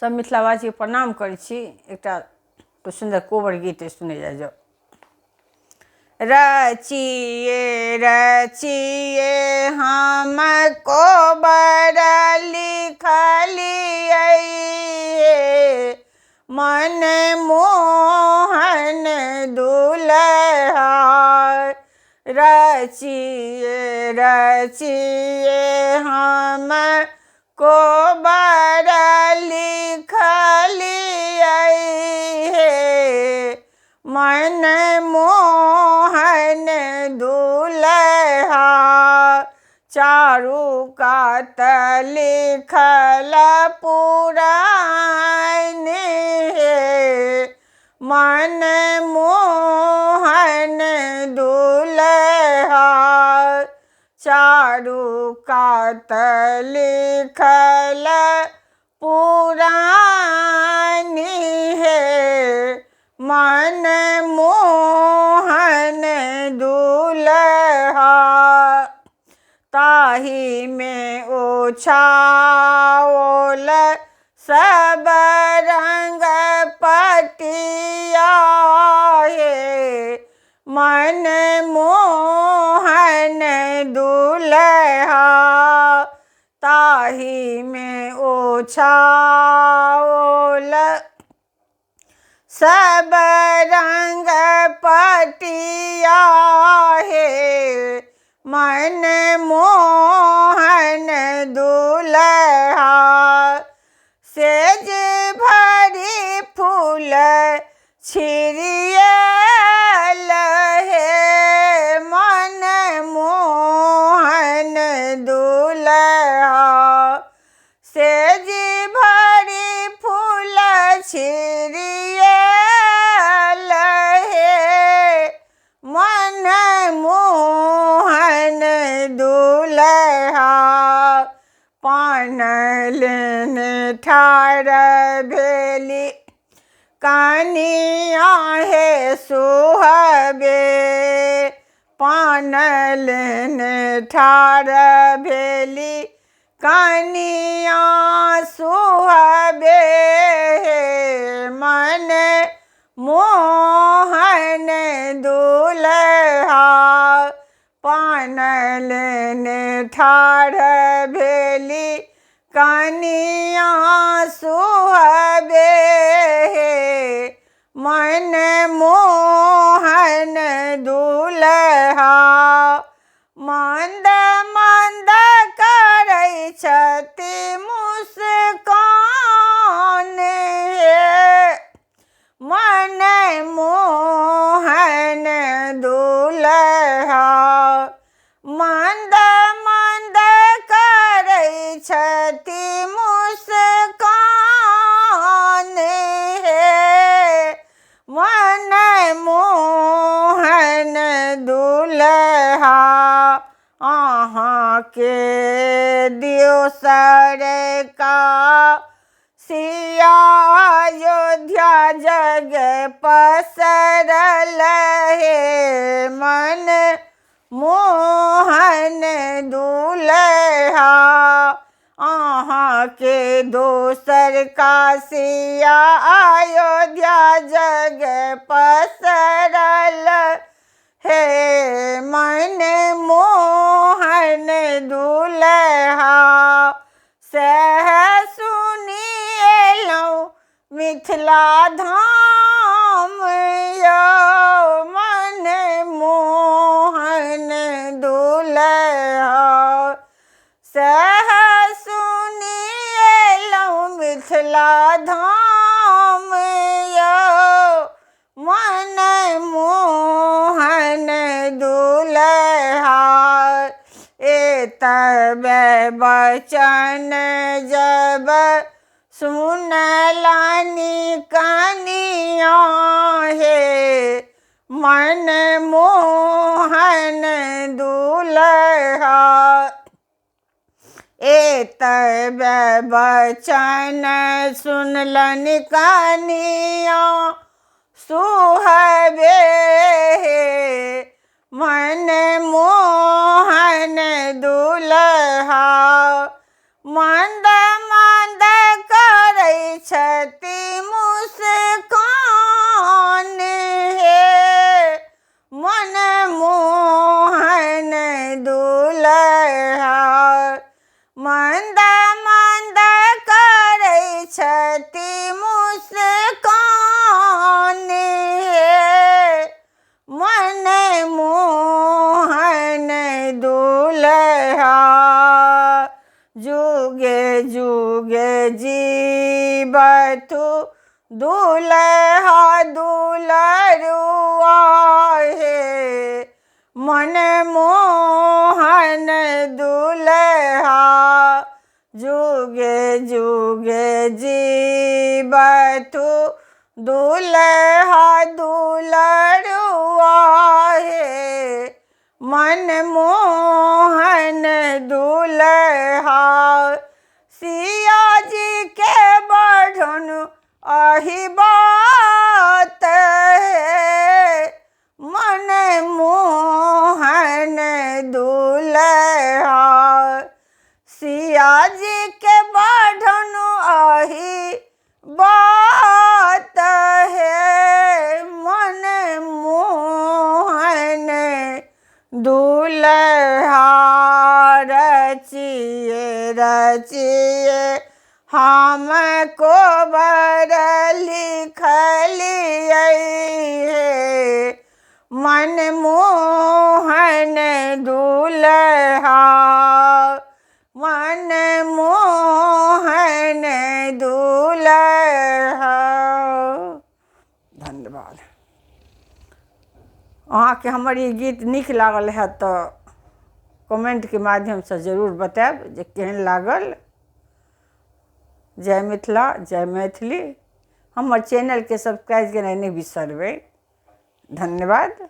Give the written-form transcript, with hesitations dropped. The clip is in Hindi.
सब मिथिलावासी प्रणाम करै छी। एकटा सुंदर कोबर गीत सुनै जाओ। रचिए रचिए हम कोबर लिखलिए, मन मोहन दुल्हा। रचिए रचिए हम कोबर लिखलिए, मन मोहन दुल्हा। चारू कात लिखल पुराण, मन मोहन दुल्हा। चारू कात लिखल पुराण, मन मोहन दुल्हा। ताही में ओछाओल सब रंग पटिया, मन मोहन दुल्हा। ताही में ओछाओल सब रंग पटिया, मन मोहन दुल्हा। सेज भरी फूल छिरियल, मन मोहन दुल्हा। सेज भरी फूल छिरियल, मन मोहन दुल्हा। पान लेने ठाढ़ भेली कनिया हे सुहबे, पान लेने ठाढ़ भेली कनिया सुहबे, मन मोहन दुल्हा। पान लेने ठाढ़ भेली कनिया सुहबे, मन मोहन दुल्हा। मंद मंद करै छथि मुस्कान, मन मोहन दुल्हा। मंद मंद करै छथि मुस्कान, मन मोहन दुल्हा। अहाँ के दियो सरकासिया अयोध्या जग पसरल, मन मोहन दुल्हा। अहाँ के दोसर कासिया अयोध्या जग पसरल, मन मोहन दुल्हा। सह सुनिएलहुँ मिथिला धाम यौ, मन मोहन दुल्हा। सह सुनिएलहुँ मिथिला धाम यौ, मन मोहन दुल्हा। एतबे बचन जब सुनलनि कनिया, मन मोहन दुल्हा। एतबे बचन सुनलनि कनिया सुहबे, मन मोहन दुल्हा। मंद मंद करै छ हंसती मुस्कान है मन मोहन दूल्हा जुगे जुगे जीवतु दूल्हा दुलरुआ है मन मोहन दूल्हा जुगे जुगे जीवतु दूल्हा दुलरुआ है मन मोहन दूल्हा सिया जी के बढ़न अहि बात है मन मोहन दूल्हा सिया जी के बढ़न अहि बात है मन मोहन दूल्हा रचिए रचिए हमको बर लिखलिए है मन मोहन दूल्हा मन मोहन दूल्हा। धन्यवाद। अहाँके हमर ई गीत नीक लागल है तो कमेंट के माध्यम से जरूर बताएब जे केहन लागल। जय मिथिला जय मैथिली। हमर चैनल के सब्सक्राइब करनाइ नहीं बिसरबै। धन्यवाद।